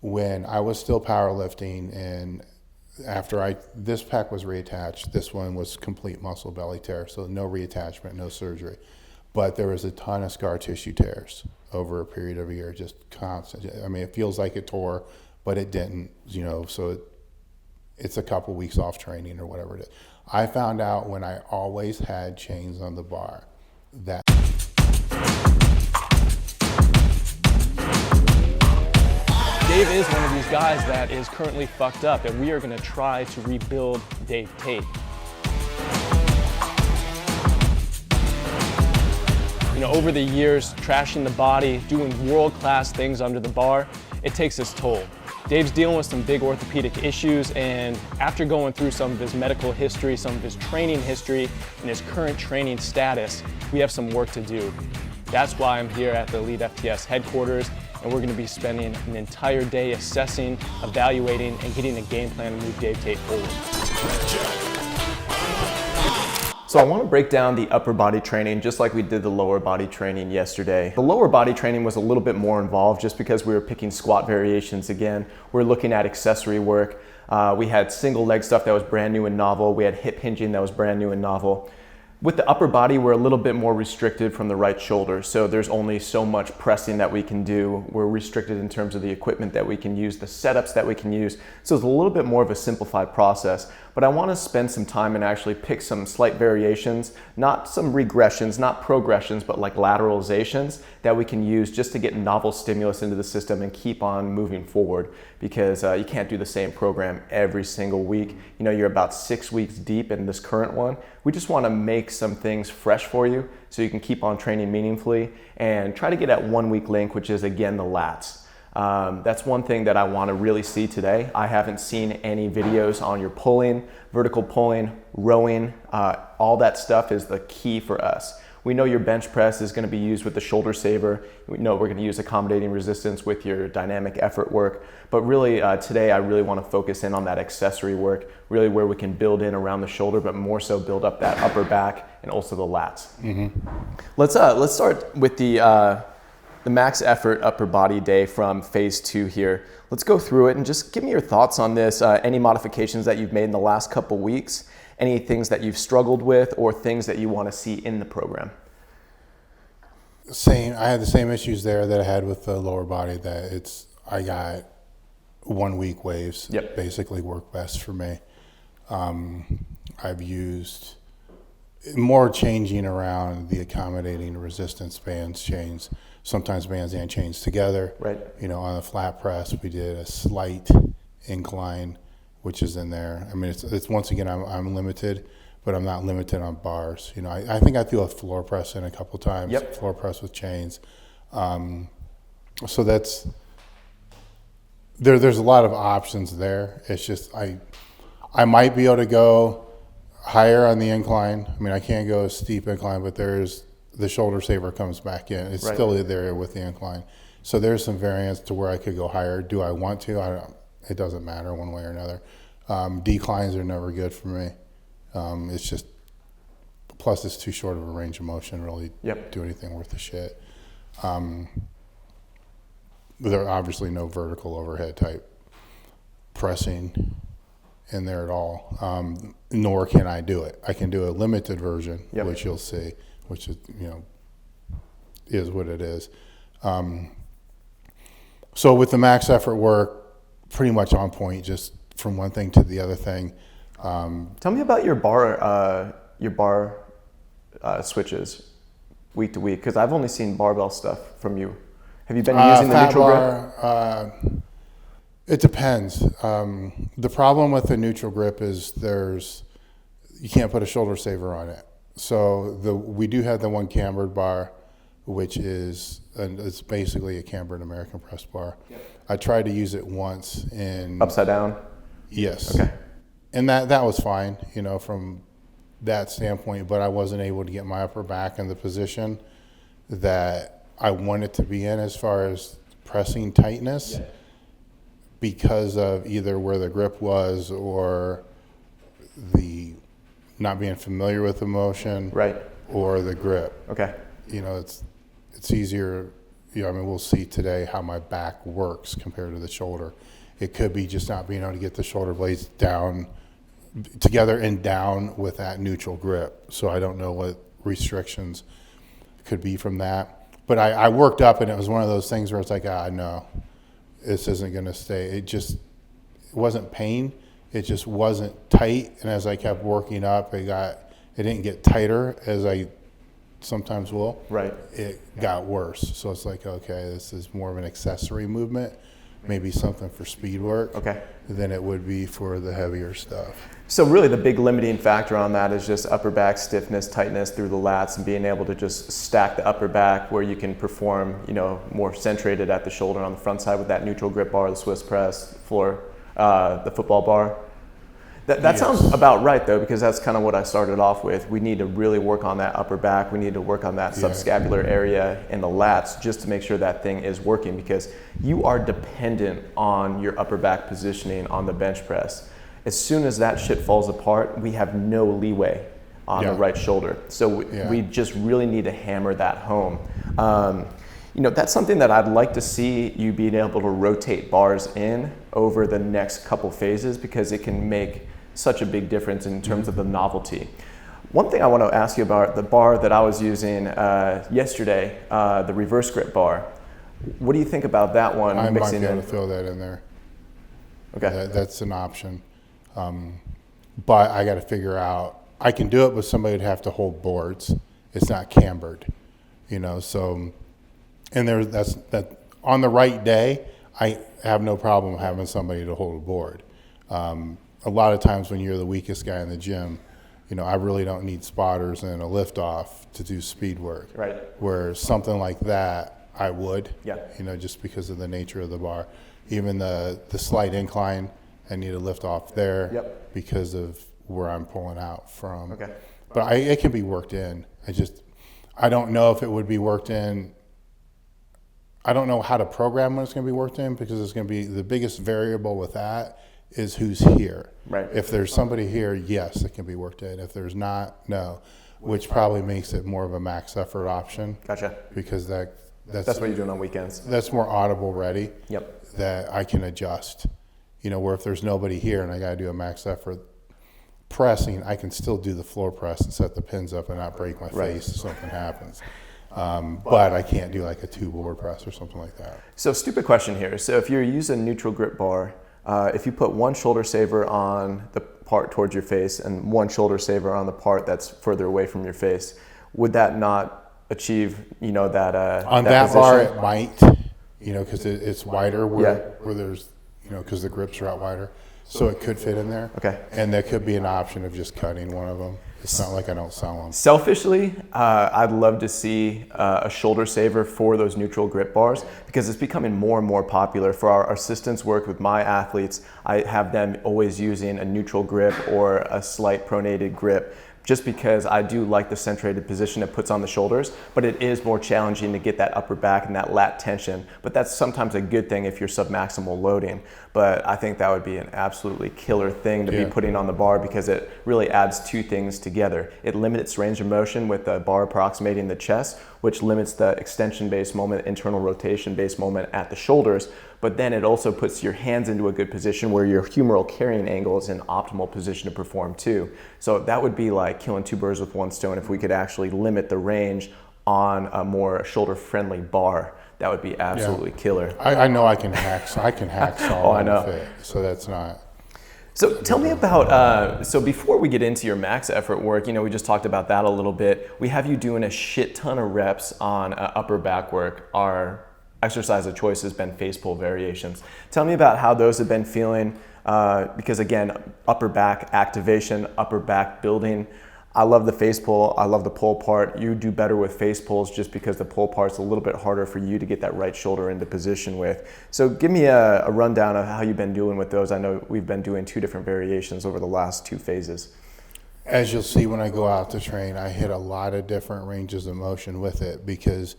When I was still powerlifting, and after this pec was reattached, this one was complete muscle belly tear, so no reattachment, no surgery. But there was a ton of scar tissue tears over a period of a year, just constant. I mean, it feels like it tore, but it didn't, so it's a couple weeks off training or whatever it is. I found out when I always had chains on the bar that Dave is one of these guys that is currently fucked up, and we are going to try to rebuild Dave Tate. Over the years, trashing the body, doing world-class things under the bar, it takes its toll. Dave's dealing with some big orthopedic issues, and after going through some of his medical history, some of his training history, and his current training status, we have some work to do. That's why I'm here at the elitefts headquarters, and we're going to be spending an entire day assessing, evaluating, and getting a game plan to move Dave Tate forward. So I want to break down the upper body training just like we did the lower body training yesterday. The lower body training was a little bit more involved just because we were picking squat variations again. We're looking at accessory work. We had single leg stuff that was brand new and novel. We had hip hinging that was brand new and novel. With the upper body, we're a little bit more restricted from the right shoulder, so there's only so much pressing that we can do. We're restricted in terms of the equipment that we can use, the setups that we can use, so it's a little bit more of a simplified process. But I want to spend some time and actually pick some slight variations, not some regressions, not progressions, but like lateralizations that we can use just to get novel stimulus into the system and keep on moving forward, because you can't do the same program every single week. You're about 6 weeks deep in this current one. We just want to make some things fresh for you so you can keep on training meaningfully and try to get at 1 week link, which is again the lats. That's one thing that I want to really see today. I haven't seen any videos on your pulling, vertical pulling, rowing. All that stuff is the key for us. We know your bench press is going to be used with the shoulder saver. We know we're going to use accommodating resistance with your dynamic effort work. But really today I really want to focus in on that accessory work, really where we can build in around the shoulder, but more so build up that upper back and also the lats. Mm-hmm. Let's start with the max effort upper body day from phase 2 here. Let's go through it and just give me your thoughts on this, any modifications that you've made in the last couple weeks, any things that you've struggled with, or things that you want to see in the program. I had the same issues there that I had with the lower body, that I got 1 week waves. Yep. Basically work best for me. I've used more changing around the accommodating resistance bands, chains, sometimes bands and chains together. Right. On the flat press, we did a slight incline, which is in there. I mean, it's once again, I'm limited, but I'm not limited on bars. I think I threw a floor press in a couple times. Yep. Floor press with chains. So there's a lot of options there. It's just I might be able to go higher on the incline. I mean, I can't go a steep incline, but the shoulder saver comes back in. It's right. Still there with the incline. So there's some variance to where I could go higher. Do I want to? It doesn't matter one way or another. Declines are never good for me. It's just, plus it's too short of a range of motion to really do anything worth the shit. There are obviously no vertical overhead type pressing in there at all, nor can I do it. I can do a limited version, which you'll see, which is, is what it is. So with the max effort work, pretty much on point, just from one thing to the other thing. Tell me about your bar switches week to week, because I've only seen barbell stuff from you. Have you been using the neutral grip? It depends. The problem with the neutral grip is you can't put a shoulder saver on it. So we do have the one cambered bar, which it's basically a cambered American press bar. Yep. I tried to use it once in upside down. Yes. Okay. And that was fine, from that standpoint, but I wasn't able to get my upper back in the position that I wanted to be in as far as pressing tightness, because of either where the grip was or the not being familiar with the motion, right, or the grip. Okay. It's easier, I mean, we'll see today how my back works compared to the shoulder. It could be just not being able to get the shoulder blades down together and down with that neutral grip. So I don't know what restrictions could be from that. But I worked up, and it was one of those things where it's like, no, this isn't going to stay. It wasn't pain. It just wasn't tight. And as I kept working up, it didn't get tighter as I sometimes will. Right. It got worse. So it's like, okay, this is more of an accessory movement, maybe something for speed work, than it would be for the heavier stuff. So really the big limiting factor on that is just upper back stiffness, tightness through the lats, and being able to just stack the upper back where you can perform, more centrated at the shoulder on the front side with that neutral grip bar, the Swiss press, the football bar. That sounds about right, though, because that's kind of what I started off with. We need to really work on that upper back. We need to work on that subscapular area and the lats just to make sure that thing is working, because you are dependent on your upper back positioning on the bench press. As soon as that shit falls apart, we have no leeway on the right shoulder. So we just really need to hammer that home. That's something that I'd like to see you being able to rotate bars in over the next couple phases, because it can make such a big difference in terms of the novelty. One thing I want to ask you about the bar that I was using yesterday, the reverse grip bar. What do you think about that one? I might be able to throw that in there. Okay. That's an option. But I got to figure out, I can do it, but somebody would have to hold boards. It's not cambered, so, and that on the right day, I have no problem having somebody to hold a board. A lot of times when you're the weakest guy in the gym, I really don't need spotters and a lift off to do speed work. Right. Where something like that, I would, just because of the nature of the bar. Even the slight incline, I need a lift off there because of where I'm pulling out from. Okay. But it can be worked in. I don't know if it would be worked in. I don't know how to program when it's going to be worked in, because it's going to be the biggest variable with that is who's here. Right. If there's somebody here, yes, it can be worked in. If there's not, no, which probably makes it more of a max effort option. Gotcha. Because that's what you're doing on weekends. That's more audible ready. Yep. That I can adjust. Where if there's nobody here and I got to do a max effort pressing, I can still do the floor press and set the pins up and not break my face if something happens. But I can't do like a 2-board press or something like that. So stupid question here. So if you're using a neutral grip bar, if you put one shoulder saver on the part towards your face and one shoulder saver on the part that's further away from your face, would that not achieve, that on that bar it might, because it's wider where there's, because the grips are out wider. So it could fit in there. Okay. And there could be an option of just cutting one of them. It's not like I don't sell them. Selfishly, I'd love to see a shoulder saver for those neutral grip bars, because it's becoming more and more popular. For our assistants work with my athletes, I have them always using a neutral grip or a slight pronated grip, just because I do like the centrated position it puts on the shoulders, but it is more challenging to get that upper back and that lat tension. But that's sometimes a good thing if you're submaximal loading. But I think that would be an absolutely killer thing to be putting on the bar, because it really adds two things together. It limits range of motion with the bar approximating the chest, which limits the extension-based moment, internal rotation-based moment at the shoulders. But then it also puts your hands into a good position where your humeral carrying angle is in optimal position to perform too. So that would be like killing two birds with one stone if we could actually limit the range on a more shoulder-friendly bar. That would be absolutely killer. I know I can hack saw I know. fit, so that's not. So tell me about, so before we get into your max effort work, we just talked about that a little bit. We have you doing a shit ton of reps on upper back work. Our exercise of choice has been face pull variations. Tell me about how those have been feeling, because again, upper back activation, upper back building. I love the face pull. I love the pull part. You do better with face pulls just because the pull part's a little bit harder for you to get that right shoulder into position with. So give me a rundown of how you've been doing with those. I know we've been doing 2 different variations over the last 2 phases. As you'll see when I go out to train, I hit a lot of different ranges of motion with it, because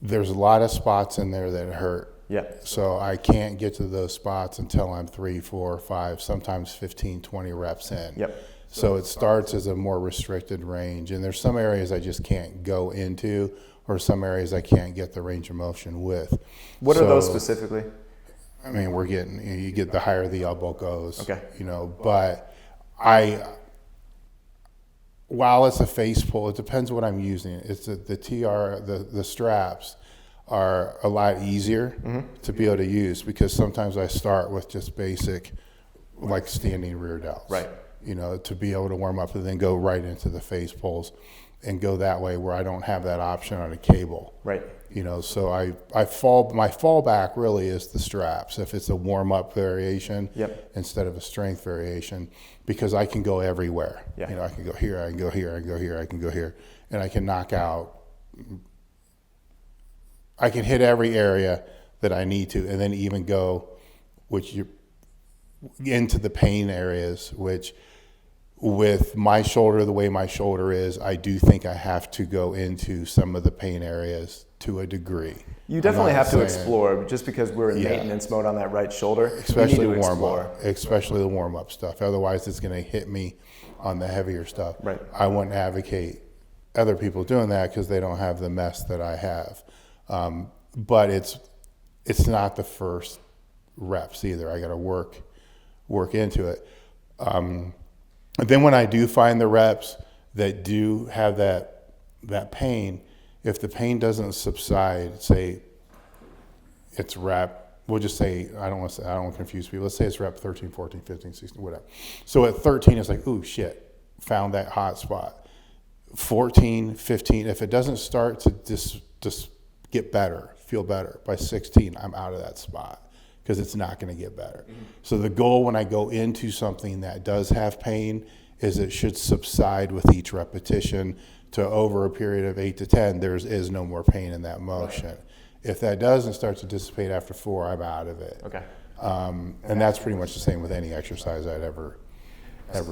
there's a lot of spots in there that hurt. Yeah. So I can't get to those spots until I'm 3, 4, 5, sometimes 15, 20 reps in. Yep. So it starts as a more restricted range, and there's some areas I just can't go into, or some areas I can't get the range of motion with. What are those specifically? I mean, you get the higher the elbow goes. Okay. But while it's a face pull, it depends what I'm using. It's the straps are a lot easier to be able to use, because sometimes I start with just basic, like standing rear delts. Right. To be able to warm up and then go right into the face pulls and go that way, where I don't have that option on a cable. Right. So my fallback really is the straps, if it's a warm up variation instead of a strength variation, because I can go everywhere. Yeah. I can go here, I can go here, I can go here, I can go here, and I can knock out, I can hit every area that I need to, and then even go, into the pain areas, which with my shoulder, the way my shoulder is, I do think I have to go into some of the pain areas to a degree. You definitely have to explore, just because we're in maintenance mode on that right shoulder. Especially the warm up stuff. Otherwise, it's going to hit me on the heavier stuff. Right. I wouldn't advocate other people doing that, because they don't have the mess that I have. But it's not the first reps either. I got to work into it. Then when I do find the reps that do have that pain, if the pain doesn't subside, say it's rep, we'll just say, I don't want to confuse people. Let's say it's rep 13, 14, 15, 16, whatever. So at 13, it's like, ooh, shit, found that hot spot. 14, 15, if it doesn't start to just get better, feel better, by 16, I'm out of that spot, because it's not going to get better. So the goal when I go into something that does have pain is it should subside with each repetition to over a period of 8 to 10, there is no more pain in that motion. Right. If that doesn't start to dissipate after 4, I'm out of it. Okay. And that's pretty much the same with any exercise I'd ever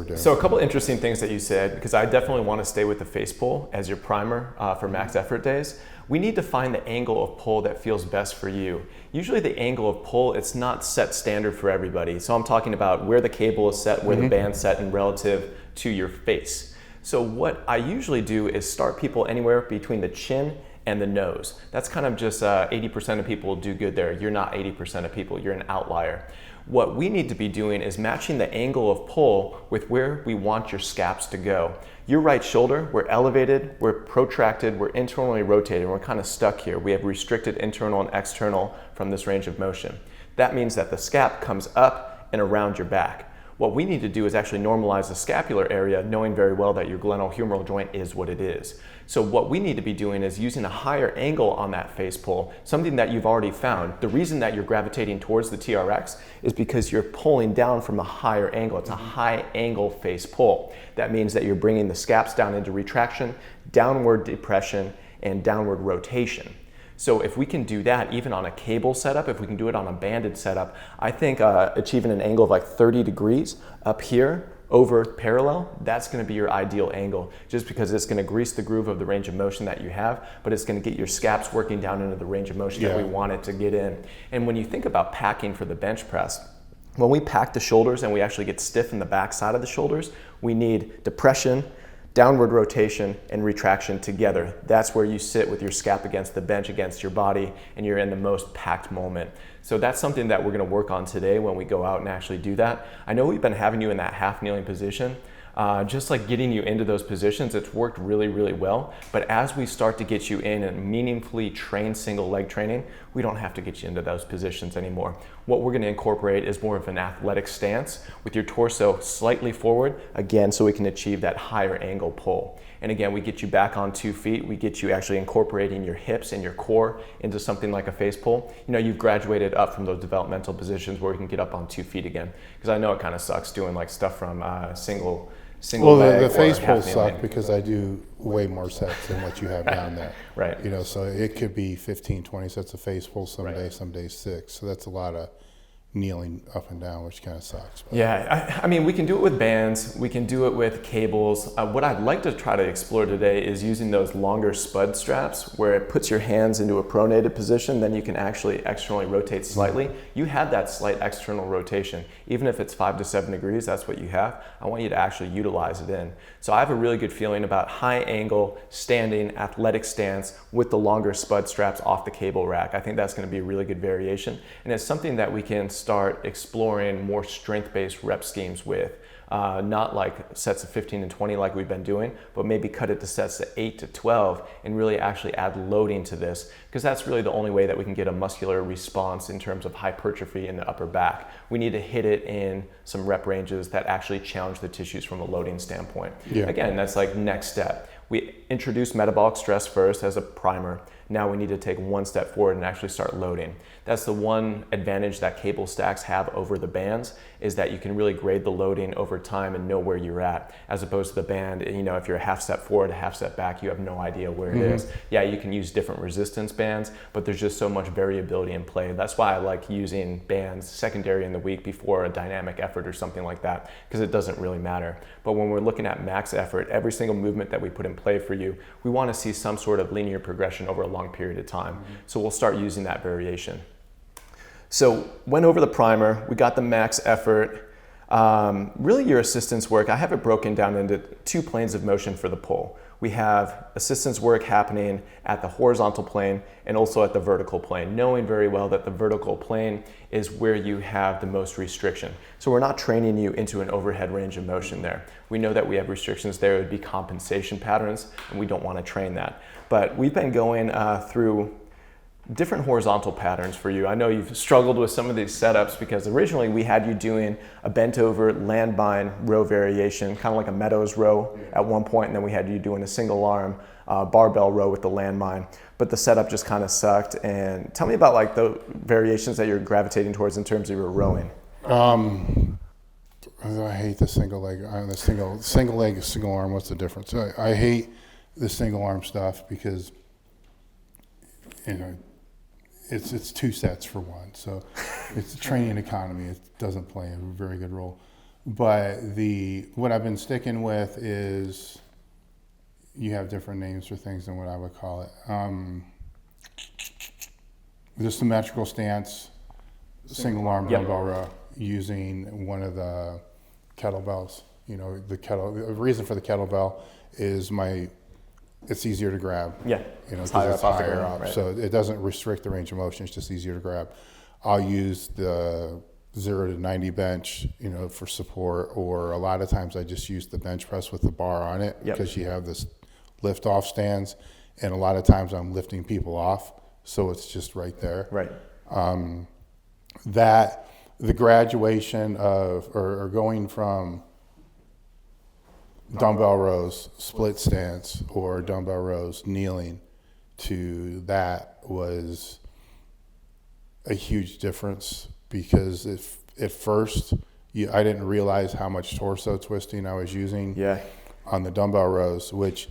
do. So a couple interesting things that you said, because I definitely want to stay with the face pull as your primer for max effort days. We need to find the angle of pull that feels best for you. Usually the angle of pull, it's not set standard for everybody. So I'm talking about where the cable is set, where the band's set, and relative to your face. So what I usually do is start people anywhere between the chin and the nose. That's kind of just 80% of people do good there. You're not 80% of people, you're an outlier. What we need to be doing is matching the angle of pull with where we want your scaps to go. Your right shoulder, we're elevated, we're protracted, we're internally rotated, we're kind of stuck here. We have restricted internal and external from this range of motion. That means that the scap comes up and around your back. What we need to do is actually normalize the scapular area, knowing very well that your glenohumeral joint is what it is. So what we need to be doing is using a higher angle on that face pull, something that you've already found. The reason that you're gravitating towards the TRX is because you're pulling down from a higher angle. It's a high angle face pull. That means that you're bringing the scaps down into retraction, downward depression, and downward rotation. So if we can do that even on a cable setup, if we can do it on a banded setup, I think achieving an angle of like 30 degrees up here over parallel, that's going to be your ideal angle, just because it's going to grease the groove of the range of motion that you have, but it's going to get your scaps working down into the range of motion that we want it to get in. And when you think about packing for the bench press, when we pack the shoulders and we actually get stiff in the back side of the shoulders, we need depression, downward rotation, and retraction together. That's where you sit with your scap against the bench, against your body, and you're in the most packed moment. So that's something that we're gonna work on today when we go out and actually do that. I know we've been having you in that half kneeling position. Just like getting you into those positions, it's worked really, really well. But as we start to get you in and meaningfully train single leg training, we don't have to get you into those positions anymore. What we're gonna incorporate is more of an athletic stance with your torso slightly forward, again, so we can achieve that higher angle pull. And again, we get you back on 2 feet. We get you actually incorporating your hips and your core into something like a face pull. You know, you've graduated up from those developmental positions where we can get up on 2 feet again. Because I know it kind of sucks doing like stuff from single leg the face or pulls half suck kneeling. because I do way more sets than what you have down there. Right. You know, so it could be 15, 20 sets of face pulls some days, some days 6. So that's a lot of kneeling up and down, which kind of sucks. But. Yeah, I mean, we can do it with bands, we can do it with cables. What I'd like to try to explore today is using those longer spud straps where it puts your hands into a pronated position, then you can actually externally rotate slightly. You have that slight external rotation. Even if it's 5 to 7 degrees, that's what you have. I want you to actually utilize it in. So I have a really good feeling about high angle, standing, athletic stance with the longer spud straps off the cable rack. I think that's going to be a really good variation. And it's something that we can start exploring more strength-based rep schemes with. Not like sets of 15 and 20 like we've been doing, but maybe cut it to sets of 8 to 12 and really actually add loading to this, because that's really the only way that we can get a muscular response in terms of hypertrophy in the upper back. We need to hit it in some rep ranges that actually challenge the tissues from a loading standpoint. Yeah. Again, that's like next step. We introduce metabolic stress first as a primer. Now we need to take one step forward and actually start loading. That's the one advantage that cable stacks have over the bands, is that you can really grade the loading over time and know where you're at, as opposed to the band, you know, if you're a half step forward, a half step back, you have no idea where it is. Yeah, you can use different resistance bands, but there's just so much variability in play. That's why I like using bands secondary in the week before a dynamic effort or something like that, because it doesn't really matter. But when we're looking at max effort, every single movement that we put in play for you, we want to see some sort of linear progression over a long period of time. So we'll start using that variation. So went over the primer, we got the max effort. Really your assistance work, I have it broken down into 2 planes of motion for the pull. We have assistance work happening at the horizontal plane and also at the vertical plane, knowing very well that the vertical plane is where you have the most restriction. So we're not training you into an overhead range of motion there. We know that we have restrictions there. It would be compensation patterns, and we don't want to train that. But we've been going through different horizontal patterns for you. I know you've struggled with some of these setups because originally we had you doing a bent over landmine row variation, kind of like a Meadows row at one point, and then we had you doing a single arm barbell row with the landmine. But the setup just kind of sucked. And tell me about like the variations that you're gravitating towards in terms of your rowing. I hate the single leg, the single leg, single arm. What's the difference? I hate the single arm stuff because, you know, it's 2 sets for one, so it's a training economy. It doesn't play a very good role. But what I've been sticking with is, you have different names for things than what I would call it. The symmetrical stance, single arm dumbbell row, using one of the kettlebells. You know, the reason for the kettlebell is it's easier to grab. Yeah, you know, it's because it's higher up, up, right. so it doesn't restrict the range of motion. It's just easier to grab. I'll use the 0 to 90 bench, you know, for support, or a lot of times I just use the bench press with the bar on it, because you have this lift off stands, and a lot of times I'm lifting people off, so it's just right there. Right. That the graduation of or going from dumbbell rows, split stance, or dumbbell rows, kneeling, to that was a huge difference, because if at first I didn't realize how much torso twisting I was using on the dumbbell rows, which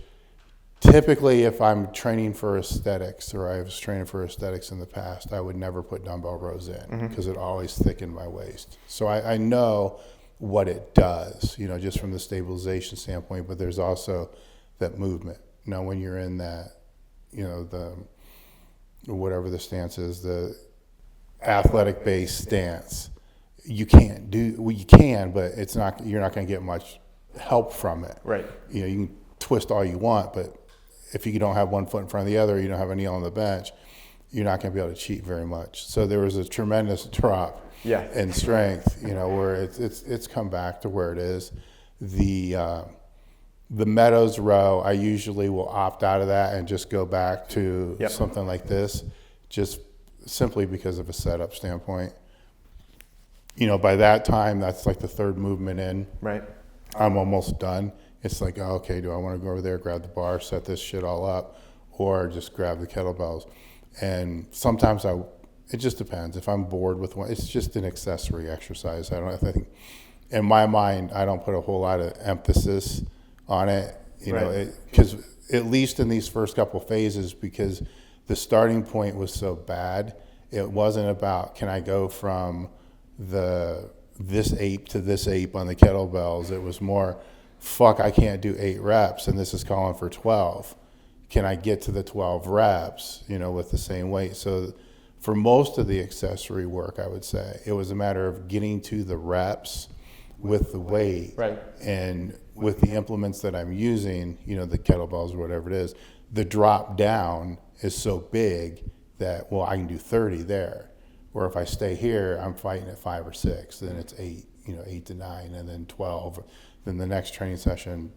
typically if I'm training for aesthetics, or I was training for aesthetics in the past, I would never put dumbbell rows in because it always thickened my waist. So I know what it does, you know, just from the stabilization standpoint, but there's also that movement. Now, when you're in that, you know, whatever the stance is, the athletic based stance, you can, but you're not going to get much help from it. Right. You know, you can twist all you want, but if you don't have one foot in front of the other, you don't have a knee on the bench, you're not going to be able to cheat very much. So there was a tremendous drop in strength, you know, where it's come back to where it is. The Meadows row, I usually will opt out of that and just go back to something like this, just simply because of a setup standpoint. You know, by that time, that's like the 3rd movement in. Right. I'm almost done. It's like, oh, okay, do I want to go over there, grab the bar, set this shit all up, or just grab the kettlebells? And sometimes it just depends. If I'm bored with one, it's just an accessory exercise. I think, in my mind, I don't put a whole lot of emphasis on it, you know, because at least in these first couple phases, because the starting point was so bad, it wasn't about, can I go from this ape to this ape on the kettlebells. It was more, fuck, I can't do 8 reps and this is calling for 12. Can I get to the 12 reps, with the same weight? So for most of the accessory work, I would say it was a matter of getting to the reps with the weight. Right. And with the implements that I'm using, the kettlebells or whatever it is, the drop down is so big that, well, I can do 30 there. Or if I stay here, I'm fighting at 5 or 6, then it's 8, 8 to 9, and then 12. Then the next training session,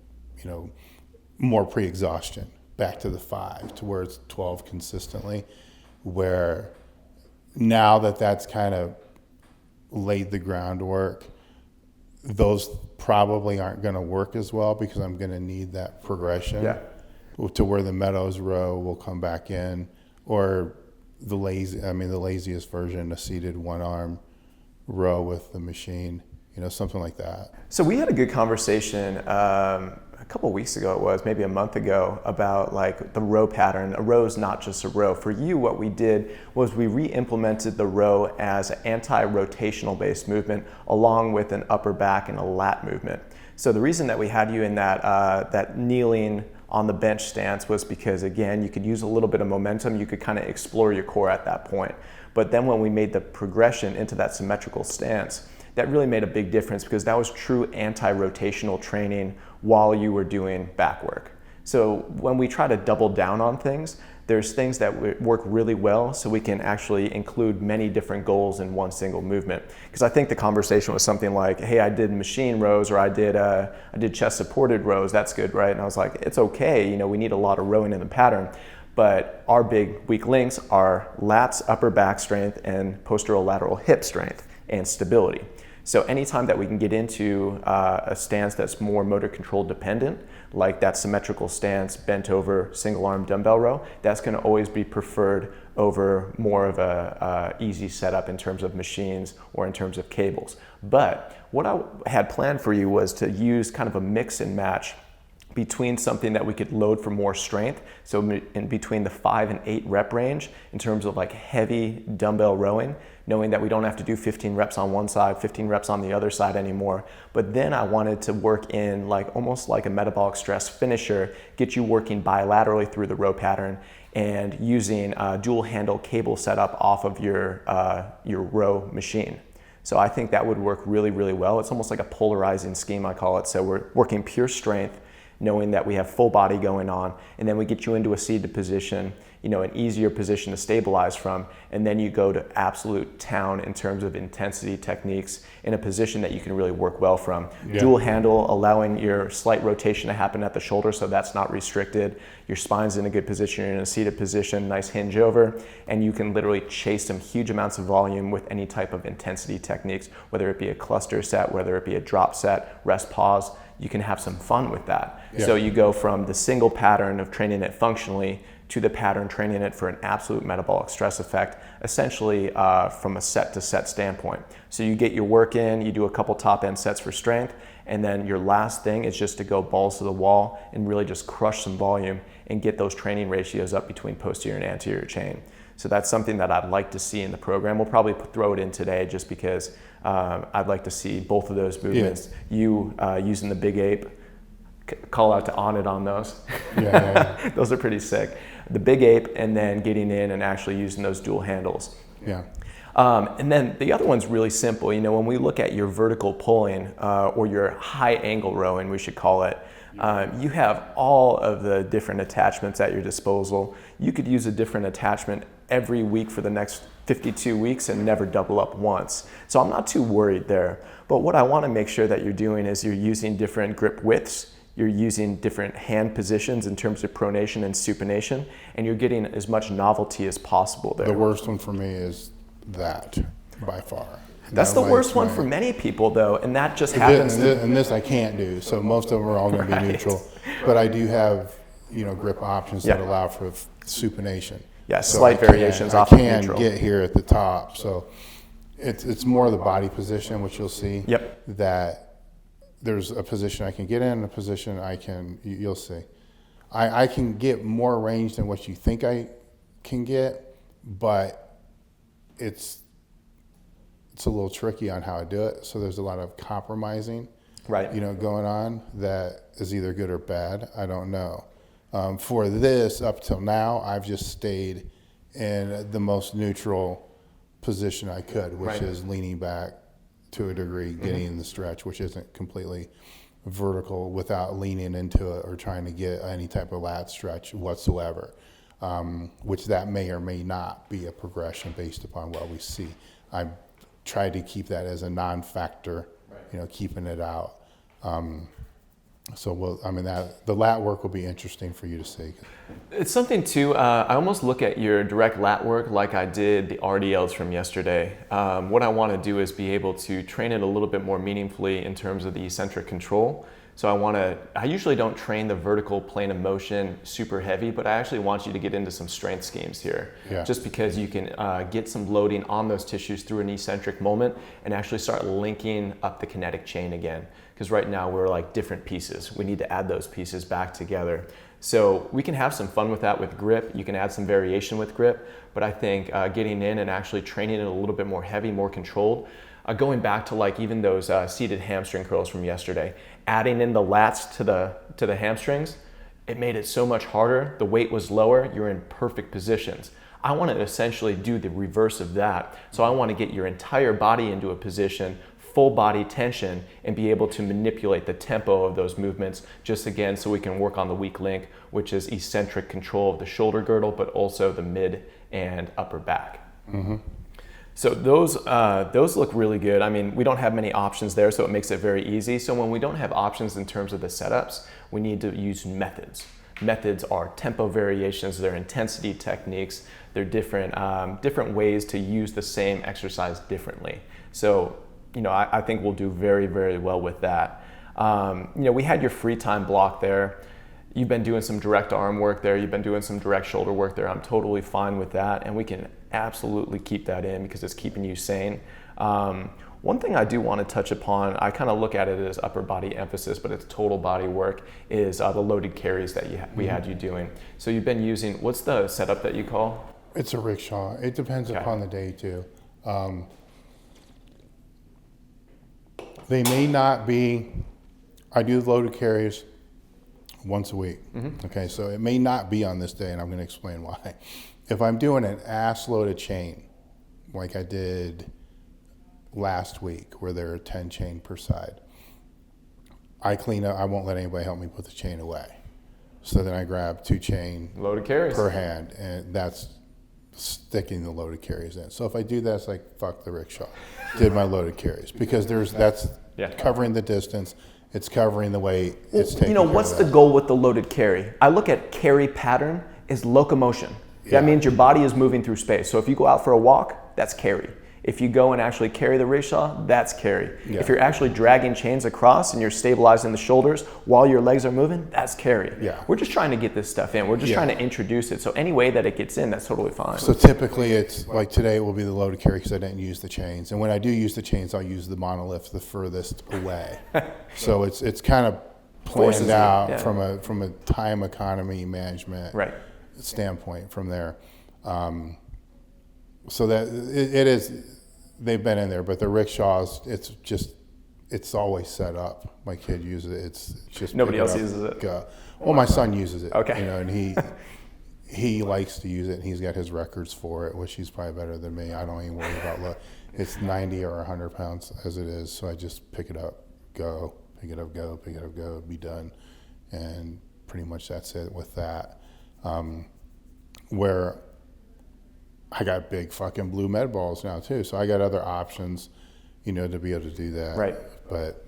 more pre-exhaustion, back to the 5 to where it's 12 consistently. Where now that that's kind of laid the groundwork, those probably aren't going to work as well because I'm going to need that progression to where the Meadows row will come back in, or the laziest version, a seated one arm row with the machine, something like that. So we had a good conversation a couple weeks ago, it was maybe a month ago, about like the row pattern. A row is not just a row. For you, what we did was we re-implemented the row as an anti-rotational based movement along with an upper back and a lat movement. So the reason that we had you in that kneeling on the bench stance was because, again, you could use a little bit of momentum. You could kind of explore your core at that point. But then when we made the progression into that symmetrical stance, that really made a big difference because that was true anti-rotational training while you were doing back work. So when we try to double down on things, there's things that work really well so we can actually include many different goals in one single movement. Because I think the conversation was something like, hey, I did machine rows, or I did chest supported rows, that's good, right? And I was like, it's okay, we need a lot of rowing in the pattern. But our big weak links are lats, upper back strength, and posterolateral hip strength and stability. So anytime that we can get into a stance that's more motor control dependent, like that symmetrical stance, bent over single arm dumbbell row, that's going to always be preferred over more of a easy setup in terms of machines or in terms of cables. But what I had planned for you was to use kind of a mix and match between something that we could load for more strength, so in between the 5 and 8 rep range in terms of like heavy dumbbell rowing, knowing that we don't have to do 15 reps on one side, 15 reps on the other side anymore. But then I wanted to work in like almost like a metabolic stress finisher, get you working bilaterally through the row pattern and using a dual handle cable setup off of your row machine. So I think that would work really, really well. It's almost like a polarizing scheme, I call it. So we're working pure strength, knowing that we have full body going on, and then we get you into a seated position, an easier position to stabilize from, and then you go to absolute town in terms of intensity techniques in a position that you can really work well from. Yeah. Dual handle, allowing your slight rotation to happen at the shoulder so that's not restricted. Your spine's in a good position, you're in a seated position, nice hinge over, and you can literally chase some huge amounts of volume with any type of intensity techniques, whether it be a cluster set, whether it be a drop set, rest pause. You can have some fun with that. Yeah. So you go from the single pattern of training it functionally to the pattern training it for an absolute metabolic stress effect, essentially from a set to set standpoint. So you get your work in, you do a couple top end sets for strength, and then your last thing is just to go balls to the wall and really just crush some volume and get those training ratios up between posterior and anterior chain. So that's something that I'd like to see in the program. We'll probably throw it in today just because I'd like to see both of those movements. Yeah. You using the big ape, call out to Onnit on those. Yeah. Those are pretty sick. The big ape, and then getting in and actually using those dual handles. Yeah. And then the other one's really simple. When we look at your vertical pulling or your high angle rowing, we should call it, you have all of the different attachments at your disposal. You could use a different attachment every week for the next 52 weeks and never double up once. So I'm not too worried there. But what I want to make sure that you're doing is you're using different grip widths, you're using different hand positions in terms of pronation and supination, and you're getting as much novelty as possible there. The worst one for me is that, by far. That's the worst one for many people, though, and that just happens. And this I can't do, so most of them are all going to be neutral. But I do have, grip options that allow for supination. Yeah, so slight variations off of neutral. I can get here at the top, so it's more the body position, which you'll see. Yep. That there's a position I can get in, a position you'll see. I can get more range than what you think I can get, but it's it's a little tricky on how I do it. So there's a lot of compromising, Right. going on that is either good or bad. I don't know. For this, up till now, I've just stayed in the most neutral position I could, which Right. is leaning back to a degree, getting in the stretch, which isn't completely vertical without leaning into it or trying to get any type of lat stretch whatsoever, which that may or may not be a progression based upon what we see. I tried to keep that as a non-factor, keeping it out. So the lat work will be interesting for you to see. It's something too, I almost look at your direct lat work like I did the RDLs from yesterday. What I want to do is be able to train it a little bit more meaningfully in terms of the eccentric control. So I usually don't train the vertical plane of motion super heavy, but I actually want you to get into some strength schemes here. Yeah. Just because you can get some loading on those tissues through an eccentric moment and actually start linking up the kinetic chain again. Because right now we're like different pieces. We need to add those pieces back together. So we can have some fun with that with grip. You can add some variation with grip, but I think getting in and actually training it a little bit more heavy, more controlled, going back to like even those seated hamstring curls from yesterday, adding in the lats to the hamstrings, it made it so much harder. The weight was lower, you're in perfect positions. I want to essentially do the reverse of that. So I want to get your entire body into a position, full body tension, and be able to manipulate the tempo of those movements, just again so we can work on the weak link, which is eccentric control of the shoulder girdle, but also the mid and upper back. Mm-hmm. So those look really good. I mean, we don't have many options there, so it makes it very easy. So when we don't have options in terms of the setups, we need to use methods. Methods are tempo variations, they're intensity techniques, they're different ways to use the same exercise differently. So I think we'll do very, very well with that. We had your free time block there. You've been doing some direct arm work there. You've been doing some direct shoulder work there. I'm totally fine with that. And we can absolutely keep that in because it's keeping you sane. One thing I do want to touch upon, I kind of look at it as upper body emphasis, but it's total body work, is the loaded carries that we had you doing. So you've been using, what's the setup that you call? It's a rickshaw. It depends upon the day too. They may not be, I do loaded carries once a week. Mm-hmm. Okay, so it may not be on this day, and I'm going to explain why. If I'm doing an ass loaded chain, like I did last week, where there are 10 chain per side, I clean up, I won't let anybody help me put the chain away. So then I grab 2 chain loaded carries per hand, and that's sticking the loaded carries in. So if I do that, it's like, fuck the rickshaw. Did my loaded carries. Because that's covering the distance, it's covering the weight, it's taking care what's of the that. goal with the loaded carry? I look at carry pattern as locomotion. That means your body is moving through space. So if you go out for a walk, that's carry. If you go and actually carry the rickshaw, that's carry. Yeah. If you're actually dragging chains across and you're stabilizing the shoulders while your legs are moving, that's carry. Yeah. We're just trying to get this stuff in. We're just trying to introduce it. So any way that it gets in, that's totally fine. So typically it's like today it will be the loaded carry because I didn't use the chains. And when I do use the chains, I'll use the monolith the furthest away. So it's kind of planned out from a time economy management standpoint from there. So that it is, they've been in there, but the rickshaws, it's always set up. My kid uses it. It's just nobody else uses it. Go. Well, my son uses it. Okay. And he likes to use it, and he's got his records for it, which he's probably better than me. I don't even worry about it's 90 or 100 pounds as it is, so I just pick it up, go, pick it up, go, pick it up, go, be done, and pretty much that's it with that. Where I got big fucking blue med balls now too, so I got other options, to be able to do that. Right. But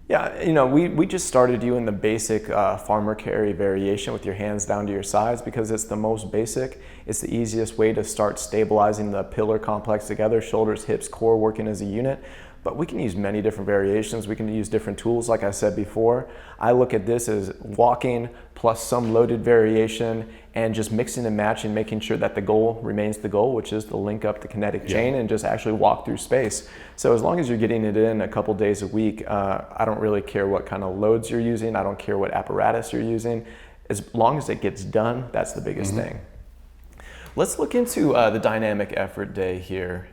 yeah, we just started you in the basic farmer carry variation with your hands down to your sides because it's the most basic. It's the easiest way to start stabilizing the pillar complex together, shoulders, hips, core working as a unit. But we can use many different variations. We can use different tools, like I said before. I look at this as walking plus some loaded variation and just mixing and matching, making sure that the goal remains the goal, which is to link up the kinetic chain and just actually walk through space. So as long as you're getting it in a couple days a week, I don't really care what kind of loads you're using. I don't care what apparatus you're using. As long as it gets done, that's the biggest thing. Let's look into the dynamic effort day here.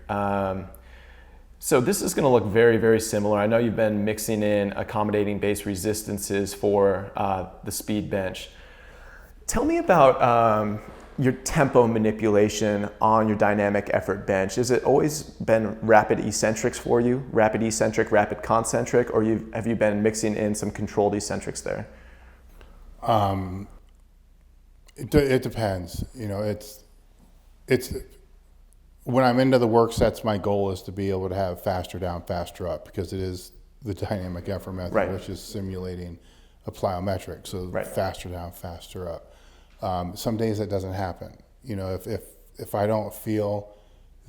So this is going to look very, very similar. I know you've been mixing in accommodating base resistances for the speed bench. Tell me about your tempo manipulation on your dynamic effort bench. Has it always been rapid eccentrics for you? Rapid eccentric, rapid concentric, or have you been mixing in some controlled eccentrics there? It depends. You know, it's when I'm into the work sets, my goal is to be able to have faster down, faster up, because it is the dynamic effort method, right, which is simulating a plyometric. So right, faster down, faster up. Some days that doesn't happen. You know, if I don't feel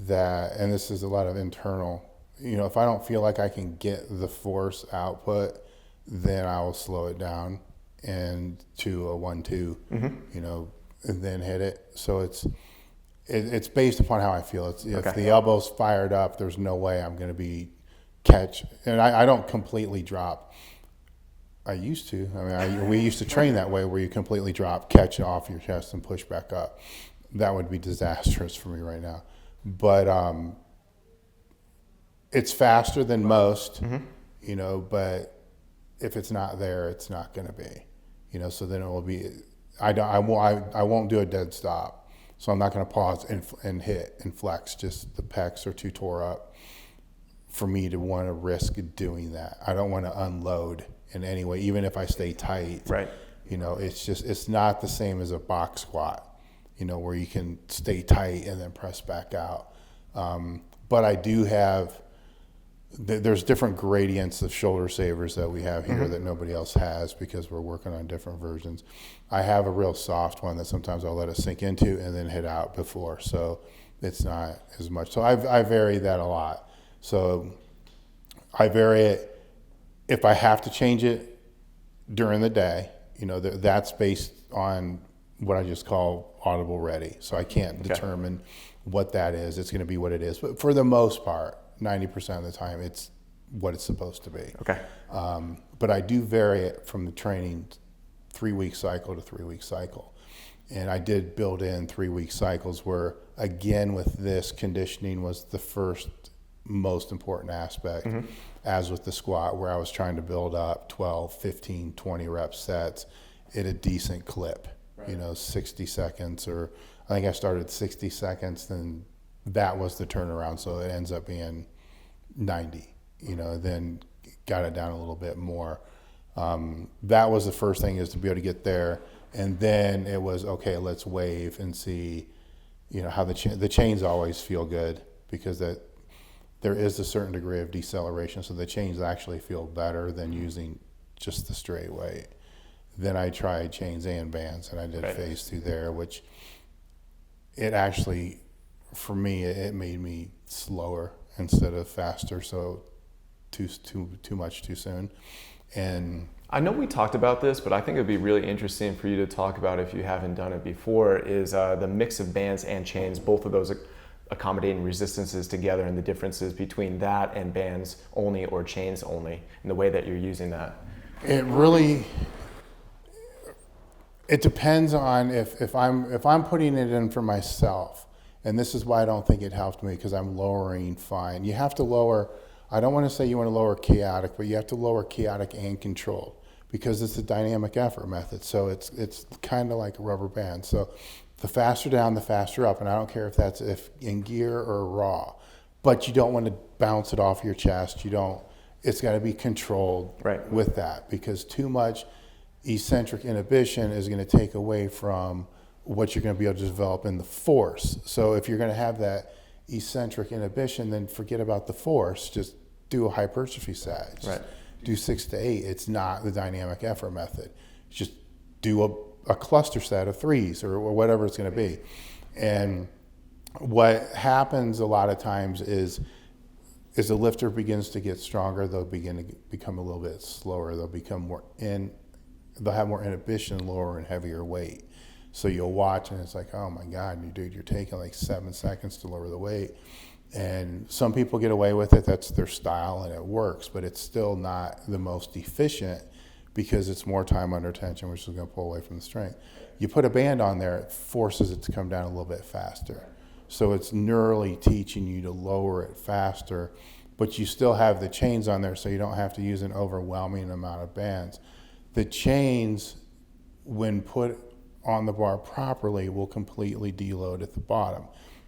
that, and this is a lot of internal, you know, if I don't feel like I can get the force output, then I will slow it down and to a 1-2, you know, and then hit it. So it's based upon how I feel. If the elbow's fired up, there's no way I'm going to be catch. And I don't completely drop. I used to. I mean, we used to train that way, where you completely drop, catch off your chest, and push back up. That would be disastrous for me right now. But it's faster than most, you know. But if it's not there, it's not going to be, you know. So then it will be. I won't do a dead stop. So I'm not going to pause and hit and flex. Just the pecs are too tore up for me to want to risk doing that. I don't want to unload in any way, even if I stay tight. Right. You know, it's not the same as a box squat, you know, where you can stay tight and then press back out. But I do have, there's different gradients of shoulder savers that we have here that nobody else has, because we're working on different versions. I have a real soft one that sometimes I'll let it sink into and then hit out before, so it's not as much. So I vary that a lot. So I vary it if I have to change it during the day. You know, that's based on what I just call audible ready. So I can't determine what that is. It's going to be what it is. But for the most part, 90% of the time, it's what it's supposed to be. Okay. But I do vary it from the training 3-week cycle to 3-week cycle. And I did build in 3-week cycles where, again, with this, conditioning was the first most important aspect, as with the squat, where I was trying to build up 12, 15, 20 rep sets at a decent clip, you know, 60 seconds, or I think I started 60 seconds, then that was the turnaround. So it ends up being 90, you know, then got it down a little bit more. That was the first thing, is to be able to get there. And then it was, okay, let's wave and see, you know, how the chains always feel good, because there is a certain degree of deceleration. So the chains actually feel better than using just the straight weight. Then I tried chains and bands, and I did phase 2 there, which it actually, for me, it made me slower instead of faster. So too much too soon. And I know we talked about this, but I think it'd be really interesting for you to talk about, if you haven't done it before, is the mix of bands and chains, both of those accommodating resistances together, and the differences between that and bands only or chains only, and the way that you're using that. It depends on if I'm putting it in for myself, and this is why I don't think it helped me, because I'm lowering fine. You have to lower. I don't want to say you want to lower chaotic, but you have to lower chaotic and controlled, because it's a dynamic effort method. So it's kind of like a rubber band. So the faster down, the faster up, and I don't care if that's in gear or raw, but you don't want to bounce it off your chest. It's got to be controlled with that, because too much eccentric inhibition is going to take away from what you're going to be able to develop in the force. So if you're going to have that eccentric inhibition, then forget about the force. Just do a hypertrophy set. Just do 6 to 8. It's not the dynamic effort method. Just do a cluster set of 3s or whatever it's going to be. And what happens a lot of times is the lifter begins to get stronger, they'll begin to become a little bit slower. They'll have more inhibition, lower and heavier weight. So you'll watch and it's like, oh my God, dude, you're taking like 7 seconds to lower the weight. And some people get away with it. That's their style and it works, but it's still not the most efficient, because it's more time under tension, which is going to pull away from the strength. You put a band on there, it forces it to come down a little bit faster. So it's neurally teaching you to lower it faster, but you still have the chains on there, so you don't have to use an overwhelming amount of bands. The chains, when put on the bar properly, will completely deload at the bottom.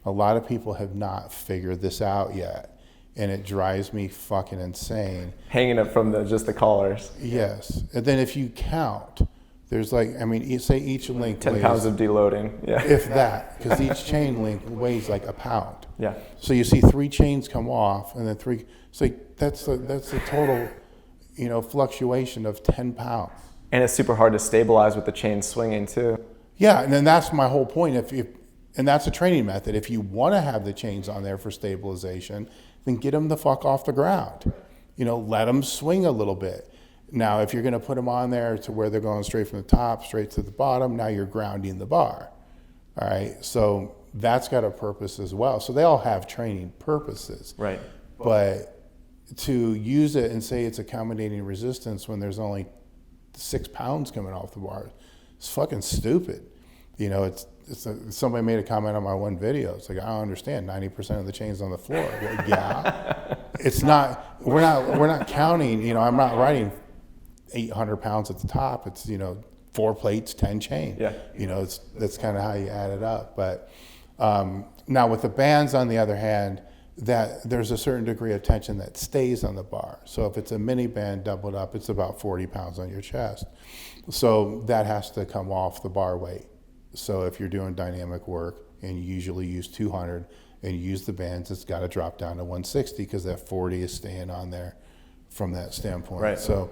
A lot of people have not figured this out yet, and it drives me fucking insane. Hanging it from just the collars. Yes. And then if you count, there's like, I mean, say each link 10 weighs, pounds of deloading. Yeah. if that, because each chain link weighs like a pound. Yeah. So you see 3 chains come off, and then 3. It's like that's the total, fluctuation of 10 pounds. And it's super hard to stabilize with the chain swinging too. Yeah, and then that's my whole point. And that's a training method. If you want to have the chains on there for stabilization, then get them the fuck off the ground. Let them swing a little bit. Now, if you're going to put them on there to where they're going straight from the top, straight to the bottom, now you're grounding the bar. All right, so that's got a purpose as well. So they all have training purposes. Right. But to use it and say it's accommodating resistance when there's only 6 pounds coming off the bar, it's fucking stupid. Somebody made a comment on my one video. It's like, I don't understand, 90% of the chains on the floor. Well, yeah, it's not. We're not counting. I'm not writing 800 pounds at the top. It's 4 plates, 10 chain. Yeah. That's kind of how you add it up. But now with the bands, on the other hand, that there's a certain degree of tension that stays on the bar. So if it's a mini band doubled up, it's about 40 pounds on your chest. So that has to come off the bar weight. So if you're doing dynamic work and you usually use 200 and you use the bands, it's got to drop down to 160 because that 40 is staying on there from that standpoint. Right. So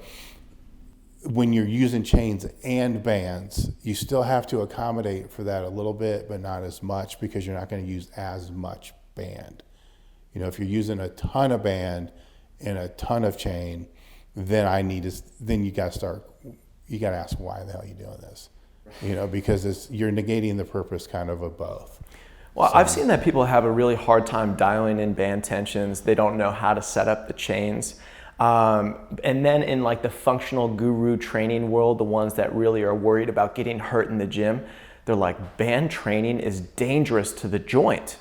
when you're using chains and bands, you still have to accommodate for that a little bit, but not as much because you're not going to use as much band. If you're using a ton of band and a ton of chain, then you got to ask why the hell are you doing this? Because you're negating the purpose kind of both. Well, I've seen that people have a really hard time dialing in band tensions. They don't know how to set up the chains. And then in like the functional guru training world, the ones that really are worried about getting hurt in the gym, they're like, band training is dangerous to the joint.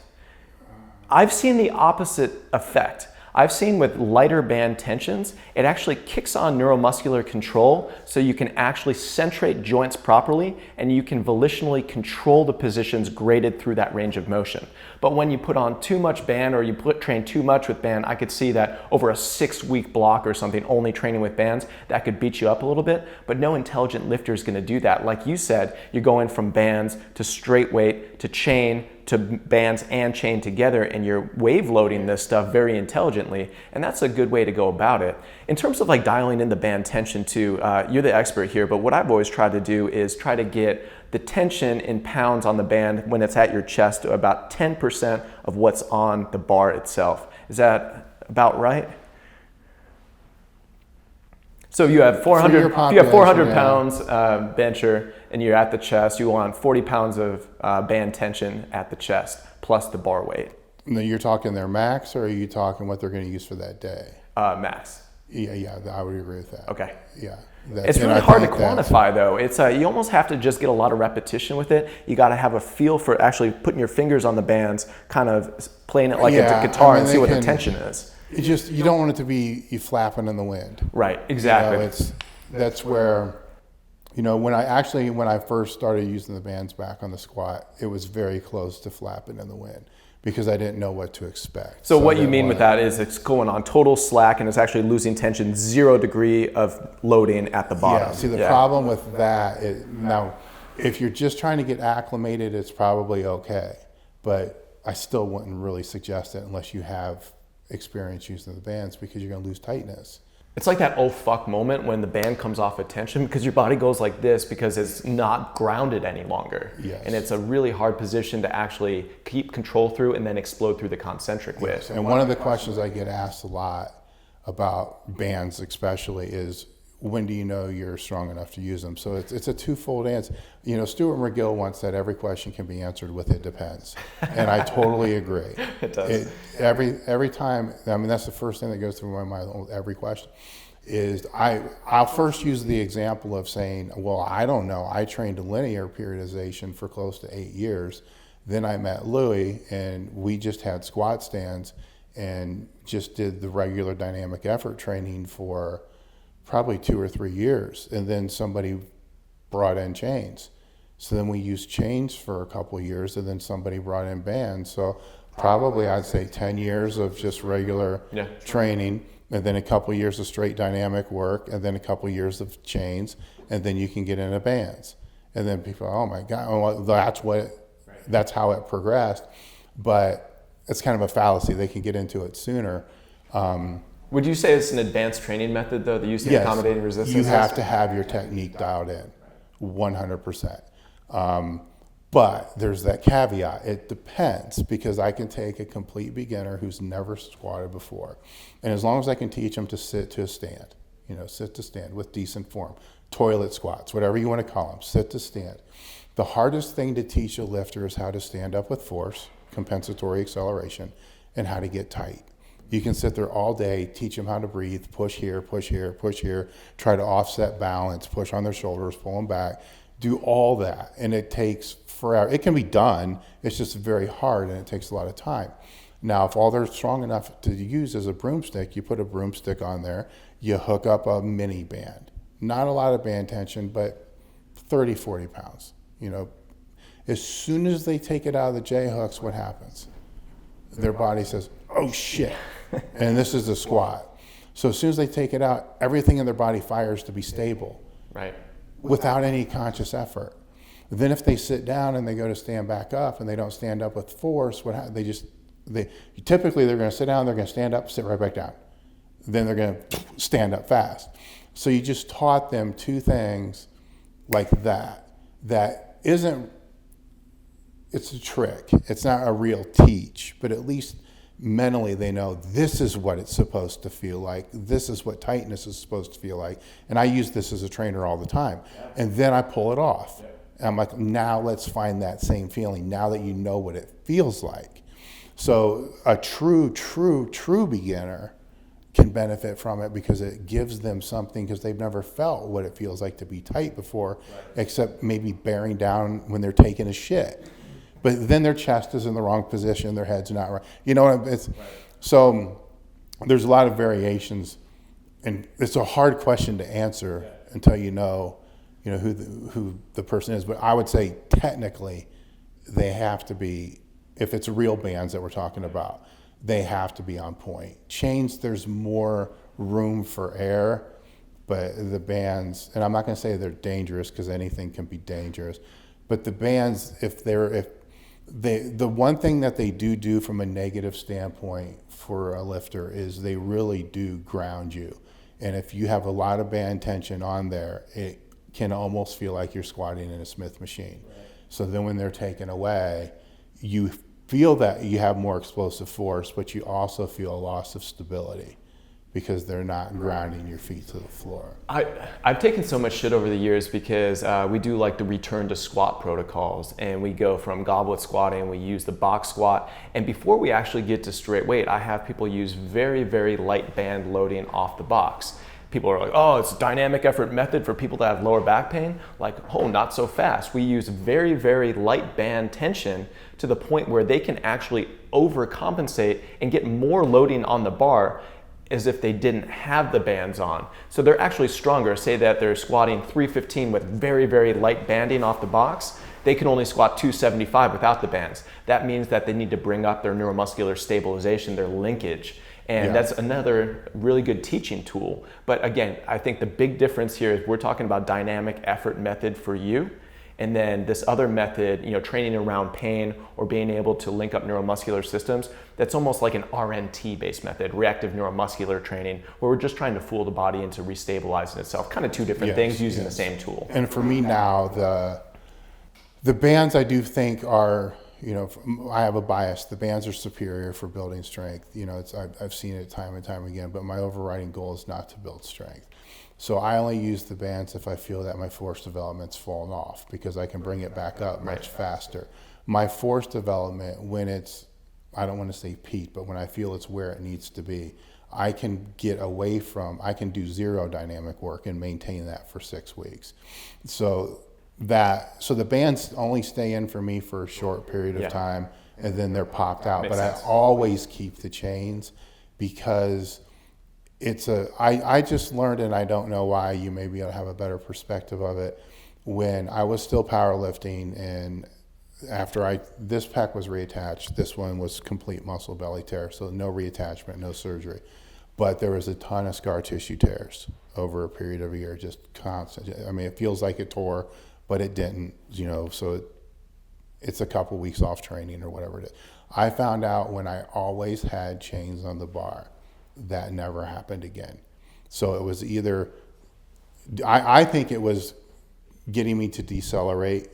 I've seen the opposite effect. I've seen with lighter band tensions, it actually kicks on neuromuscular control so you can actually centrate joints properly and you can volitionally control the positions graded through that range of motion. But when you put on too much band or you train too much with band, I could see that over a 6-week block or something, only training with bands, that could beat you up a little bit, but no intelligent lifter is gonna do that. Like you said, you're going from bands to straight weight to chain to bands and chain together, and you're wave loading this stuff very intelligently, and that's a good way to go about it. In terms of like dialing in the band tension too, you're the expert here, but what I've always tried to do is try to get the tension in pounds on the band when it's at your chest to about 10% of what's on the bar itself. Is that about right? So you have 400 pounds bencher and you're at the chest, you want 40 pounds of band tension at the chest plus the bar weight. No, you're talking their max, or are you talking what they're going to use for that day? Max. Yeah, I would agree with that. Okay. Yeah. It's really hard to quantify though. It's you almost have to just get a lot of repetition with it. You got to have a feel for actually putting your fingers on the bands, kind of playing it like a guitar and see what the tension is. It's just, you don't want it to be you flapping in the wind. Right, exactly. That's where, when I first started using the bands back on the squat, it was very close to flapping in the wind because I didn't know what to expect. So what you mean with that is it's going on total slack and it's actually losing tension, 0 degree of loading at the bottom. Yeah, see the problem with that is, now, if you're just trying to get acclimated, it's probably okay, but I still wouldn't really suggest it unless you have experience using the bands because you're going to lose tightness. It's like that oh fuck moment when the band comes off of tension because your body goes like this because it's not grounded any longer. Yes. And it's a really hard position to actually keep control through and then explode through the concentric width. Yes. And one of the questions I get asked a lot about bands especially is, when do you know you're strong enough to use them? So it's a twofold answer. Stuart McGill once said every question can be answered with "it depends," and I totally agree. It does. Every time. I mean, that's the first thing that goes through my mind with every question. Is I'll first use the example of saying, well, I don't know. I trained linear periodization for close to 8 years. Then I met Louie, and we just had squat stands. and just did the regular dynamic effort training for probably 2 or 3 years. And then somebody brought in chains. So then we used chains for a couple of years, and then somebody brought in bands. So probably I'd say 10 years of just regular training, and then a couple of years of straight dynamic work, and then a couple of years of chains, and then you can get into bands. And then people, oh my God, well, that's how it progressed. But it's kind of a fallacy. They can get into it sooner. Would you say it's an advanced training method, though, the use of accommodating resistance? You have to have your technique dialed in, 100%. But there's that caveat. It depends, because I can take a complete beginner who's never squatted before, and as long as I can teach them to sit to a stand, sit to stand with decent form, toilet squats, whatever you want to call them, sit to stand. The hardest thing to teach a lifter is how to stand up with force, compensatory acceleration, and how to get tight. You can sit there all day, teach them how to breathe, push here, push here, push here, try to offset balance, push on their shoulders, pull them back, do all that, and it takes forever. It can be done, it's just very hard, and it takes a lot of time. Now, if all they're strong enough to use is a broomstick, you put a broomstick on there, you hook up a mini band. Not a lot of band tension, but 30, 40 pounds. As soon as they take it out of the J-hooks, what happens? Their body says, oh shit, and this is a squat. So as soon as they take it out, everything in their body fires to be stable. Right. Without any conscious effort. Then if they sit down and they go to stand back up and they don't stand up with force, typically they're going to sit down, they're going to stand up, sit right back down. Then they're going to stand up fast. So you just taught them two things like that isn't, it's a trick. It's not a real teach, but at least mentally they know this is what it's supposed to feel like. This is what tightness is supposed to feel like. And I use this as a trainer all the time. And then I pull it off. And I'm like, now let's find that same feeling now that you know what it feels like. So a true beginner can benefit from it because it gives them something, because they've never felt what it feels like to be tight before, except maybe bearing down when they're taking a shit. But then their chest is in the wrong position, their head's not right. So there's a lot of variations, and it's a hard question to answer until you know who the person is. But I would say technically they have to be, if it's real bands that we're talking about, they have to be on point. Chains, there's more room for error, but the bands, and I'm not going to say they're dangerous because anything can be dangerous, but the bands, the one thing that they do from a negative standpoint for a lifter is they really do ground you. And if you have a lot of band tension on there, it can almost feel like you're squatting in a Smith machine. So then when they're taken away, you feel that you have more explosive force, but you also feel a loss of stability because they're not grounding your feet to the floor. I've taken so much shit over the years because we do like the return to squat protocols, and we go from goblet squatting, we use the box squat, and before we actually get to straight weight, I have people use very, very light band loading off the box. People are like, oh, it's a dynamic effort method for people that have lower back pain. Like, oh, not so fast. We use very, very light band tension to the point where they can actually overcompensate and get more loading on the bar as if they didn't have the bands on. So they're actually stronger. Say that they're squatting 315 with very, very light banding off the box. They can only squat 275 without the bands. That means that they need to bring up their neuromuscular stabilization, their linkage. And that's another really good teaching tool. But again, I think the big difference here is we're talking about dynamic effort method for you. And then this other method, training around pain or being able to link up neuromuscular systems, that's almost like an RNT based method, reactive neuromuscular training, where we're just trying to fool the body into restabilizing itself. Kind of two different things using the same tool. And for me now, the bands I do think are, I have a bias. The bands are superior for building strength. I've seen it time and time again, but my overriding goal is not to build strength. So I only use the bands if I feel that my force development's fallen off, because I can bring it back up much faster. My force development, when it's, I don't want to say peak, but when I feel it's where it needs to be, I can do zero dynamic work and maintain that for 6 weeks. So the bands only stay in for me for a short period of time, and then they're popped out. Makes But sense. I always keep the chains because I just learned, and I don't know why, you maybe have a better perspective of it. When I was still powerlifting, and after this pec was reattached, this one was complete muscle belly tear, so no reattachment, no surgery. But there was a ton of scar tissue tears over a period of a year, just constant. I mean, it feels like it tore, but it didn't, so it's a couple weeks off training or whatever it is. I found out when I always had chains on the bar, that never happened again. So it was either, I think it was getting me to decelerate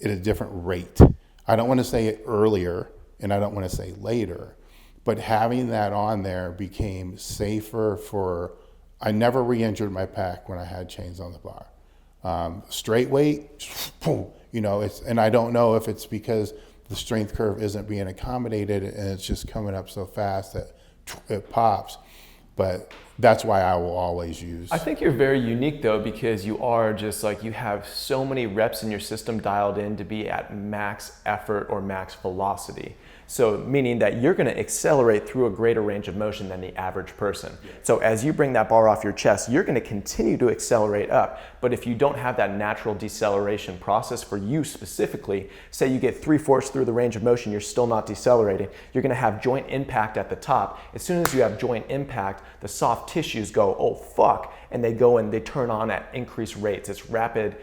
at a different rate. I don't want to say it earlier, and I don't want to say later, but having that on there became safer I never re-injured my pec when I had chains on the bar. Straight weight, and I don't know if it's because the strength curve isn't being accommodated and it's just coming up so fast that it pops. But that's why I will always use. I think you're very unique though, because you are just like, you have so many reps in your system dialed in to be at max effort or max velocity. So meaning that you're going to accelerate through a greater range of motion than the average person. So as you bring that bar off your chest, you're going to continue to accelerate up. But if you don't have that natural deceleration process for you specifically, say you get 3/4 through the range of motion, you're still not decelerating, you're going to have joint impact at the top. As soon as you have joint impact, the soft tissues go, oh fuck, and they go and they turn on at increased rates. It's rapid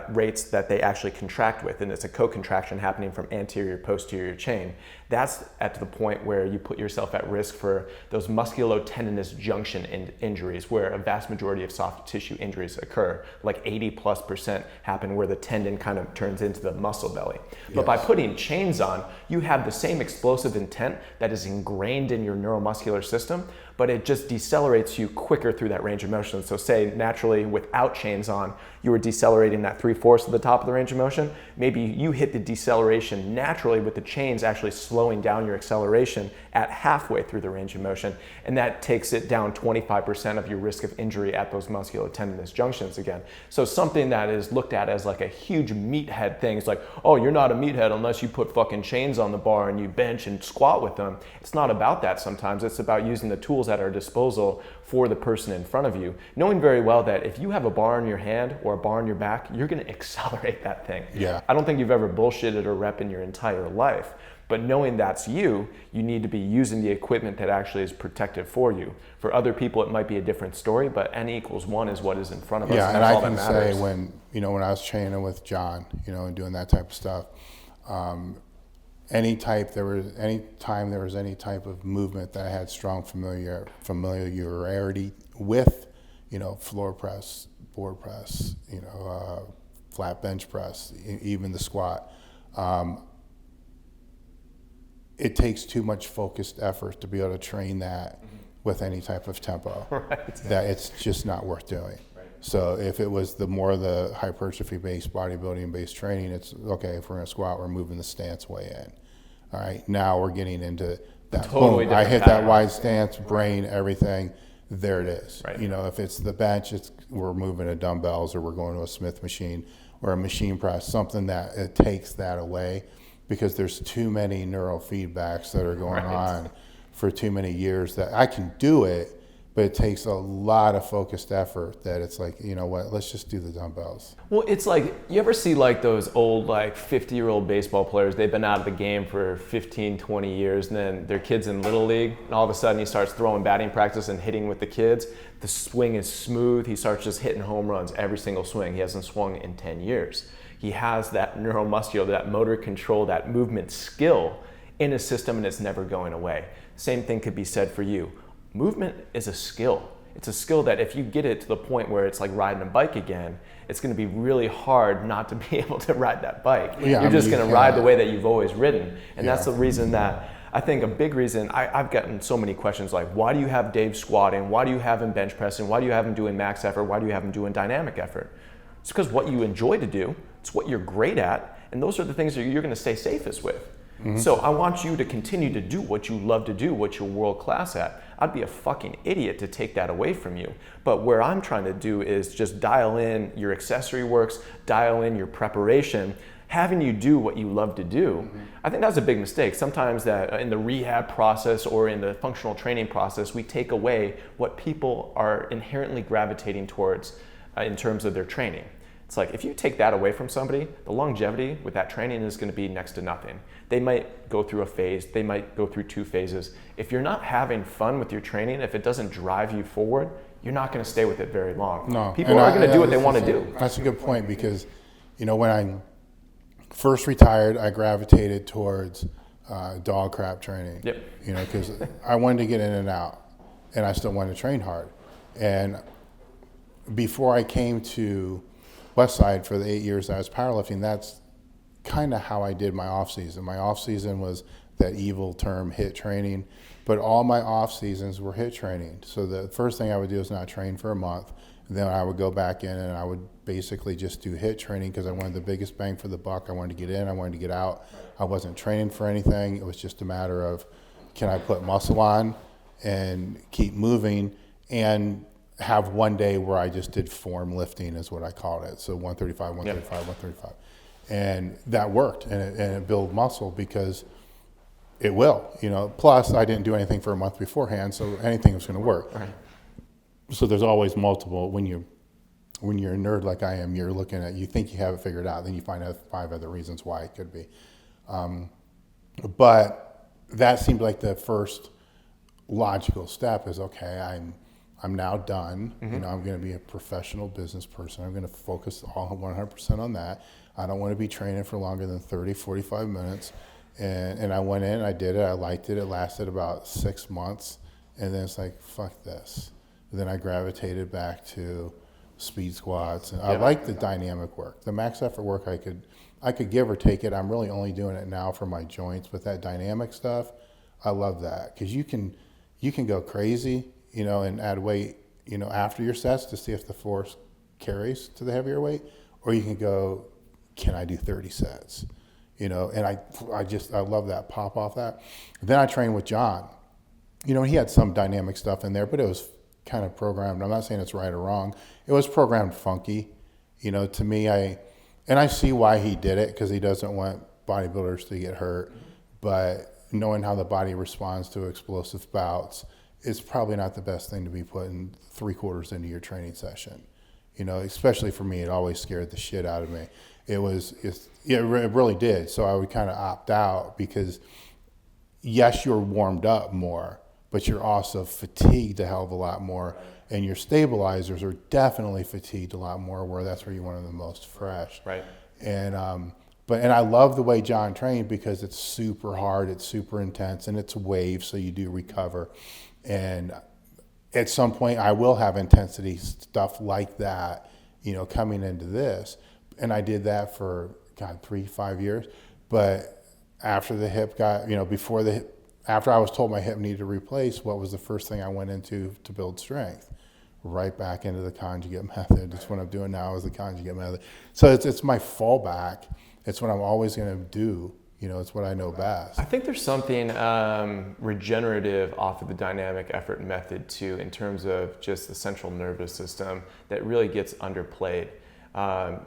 rates that they actually contract with, and it's a co-contraction happening from anterior posterior chain. That's at the point where you put yourself at risk for those musculotendinous junction injuries, where a vast majority of soft tissue injuries occur. Like 80+% happen where the tendon kind of turns into the muscle belly. But by putting chains on, you have the same explosive intent that is ingrained in your neuromuscular system, but it just decelerates you quicker through that range of motion. So say naturally without chains on, you were decelerating at 3/4 of the top of the range of motion, maybe you hit the deceleration naturally with the chains actually slowing down your acceleration at halfway through the range of motion, and that takes it down 25% of your risk of injury at those musculotendinous junctions again. So something that is looked at as like a huge meathead thing, it's like, oh, you're not a meathead unless you put fucking chains on the bar and you bench and squat with them. It's not about that sometimes. It's about using the tools at our disposal for the person in front of you, knowing very well that if you have a bar in your hand or a bar in your back, you're going to accelerate that thing. Yeah. I don't think you've ever bullshitted or rep in your entire life, but knowing that's you, you need to be using the equipment that actually is protective for you. For other people, it might be a different story, but N=1 is what is in front of us. Yeah, and and that's I all that can matters. say when I was training with John, and doing that type of stuff, anytime there was any type of movement that I had strong familiarity with, floor press, board press, flat bench press, even the squat, it takes too much focused effort to be able to train that with any type of tempo. Right. That it's just not worth doing. So if it was the hypertrophy-based, bodybuilding-based training, it's okay, if we're going to squat, we're moving the stance way in. All right, now we're getting into that. Totally Boom, I different hit pattern. that wide stance, brain, everything, there it is. Right. If it's the bench, we're moving to dumbbells, or we're going to a Smith machine or a machine press, something that it takes that away, because there's too many neurofeedbacks that are going on for too many years that I can do it, but it takes a lot of focused effort that it's like, let's just do the dumbbells. Well, it's like, you ever see like those old 50-year-old baseball players, they've been out of the game for 15, 20 years, and then their kid's in Little League, and all of a sudden he starts throwing batting practice and hitting with the kids. The swing is smooth. He starts just hitting home runs every single swing. He hasn't swung in 10 years. He has that neuromuscular, that motor control, that movement skill in his system, and it's never going away. Same thing could be said for you. Movement is a skill. It's a skill that if you get it to the point where it's like riding a bike again, it's going to be really hard not to be able to ride that bike. Yeah, You're just going to ride the way that you've always ridden. And that's the reason that I think a big reason, I've gotten so many questions like, why do you have Dave squatting? Why do you have him bench pressing? Why do you have him doing max effort? Why do you have him doing dynamic effort? It's because what you enjoy to do, it's what you're great at, and those are the things that you're going to stay safest with. Mm-hmm. So I want you to continue to do what you love to do, what you're world class at. I'd be a fucking idiot to take that away from you. But where I'm trying to do is just dial in your accessory works, dial in your preparation, having you do what you love to do, I think that's a big mistake. Sometimes that in the rehab process or in the functional training process, we take away what people are inherently gravitating towards in terms of their training. It's like if you take that away from somebody, the longevity with that training is going to be next to nothing. They might go through a phase, they might go through 2 phases. If you're not having fun with your training, if it doesn't drive you forward, you're not going to stay with it very long. No. People are going to do what they want to do. That's a good point, because, you know, when I first retired, I gravitated towards dog crap training. Yep. You know, because I wanted to get in and out, and I still wanted to train hard. And before I came to Westside for the 8 years I was powerlifting, that's kind of how I did my off season. My off season was that evil term, HIIT training, but all my off seasons were HIIT training. So the first thing I would do is not train for a month. Then I would go back in and I would basically just do HIIT training because I wanted the biggest bang for the buck. I wanted to get in, I wanted to get out. I wasn't training for anything. It was just a matter of, can I put muscle on and keep moving, and have one day where I just did form lifting is what I called it. So 135, 135, 135. And that worked, and it built muscle, because it will, you know. Plus, I didn't do anything for a month beforehand, so anything was going to work. Right. So there's always multiple. When you're a nerd like I am, you're looking at, you think you have it figured out, then you find out 5 other reasons why it could be. But that seemed like the first logical step is, okay, I'm now done. You know, I'm going to be a professional business person. I'm going to focus all 100% on that. I don't want to be training for longer than 30, 45 minutes. And I went in, I did it, I liked it. It lasted about 6 months. And then it's like, fuck this. And then I gravitated back to speed squats. And I like the dynamic work. The max effort work, I could give or take it. I'm really only doing it now for my joints. But that dynamic stuff, I love that. Because you can go crazy, you know, and add weight, you know, after your sets to see if the force carries to the heavier weight, or you can go, can I do 30 sets, you know? And I love that pop off that. Then I trained with John, you know, he had some dynamic stuff in there, but it was kind of programmed. I'm not saying it's right or wrong. It was programmed funky, you know, to me. And I see why he did it, because he doesn't want bodybuilders to get hurt, but knowing how the body responds to explosive bouts, it's probably not the best thing to be putting 3/4 into your training session. You know, especially for me, it always scared the shit out of me. It really did. So I would kind of opt out, because yes, you're warmed up more, but you're also fatigued a hell of a lot more. And your stabilizers are definitely fatigued a lot more, where that's where you want them the most fresh. Right. And, and I love the way John trained, because it's super hard, it's super intense, and it's waves, so you do recover. And at some point I will have intensity stuff like that, you know, coming into this. And I did that for, 3-5 years. But after the hip got, you know, after I was told my hip needed to replace, what was the first thing I went into to build strength? Right back into the conjugate method. It's what I'm doing now, is the conjugate method. So it's my fallback. It's what I'm always going to do. You know, it's what I know best. I think there's something regenerative off of the dynamic effort method too, in terms of just the central nervous system, that really gets underplayed.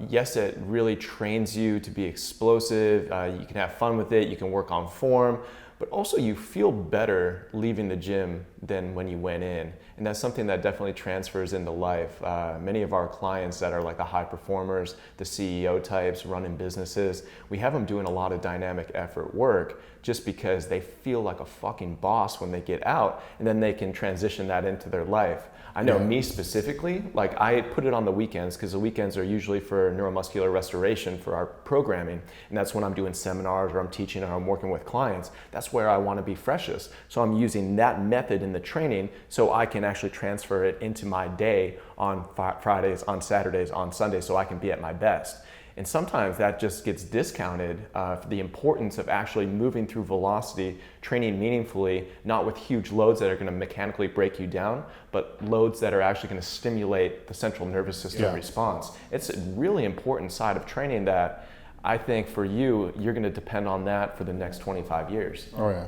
Yes, it really trains you to be explosive. You can have fun with it. You can work on form, but also you feel better leaving the gym than when you went in. And that's something that definitely transfers into life. Many of our clients that are like the high performers, the CEO types running businesses, we have them doing a lot of dynamic effort work just because they feel like a fucking boss when they get out, and then they can transition that into their life. I know me specifically, like I put it on the weekends, because the weekends are usually for neuromuscular restoration for our programming. And that's when I'm doing seminars, or I'm teaching, or I'm working with clients. That's where I want to be freshest. So I'm using that method in the training so I can actually transfer it into my day on Fridays, on Saturdays, on Sundays, so I can be at my best. And sometimes that just gets discounted for the importance of actually moving through velocity, training meaningfully, not with huge loads that are going to mechanically break you down, but loads that are actually going to stimulate the central nervous system response. It's a really important side of training that I think for you, you're going to depend on that for the next 25 years. Oh yeah,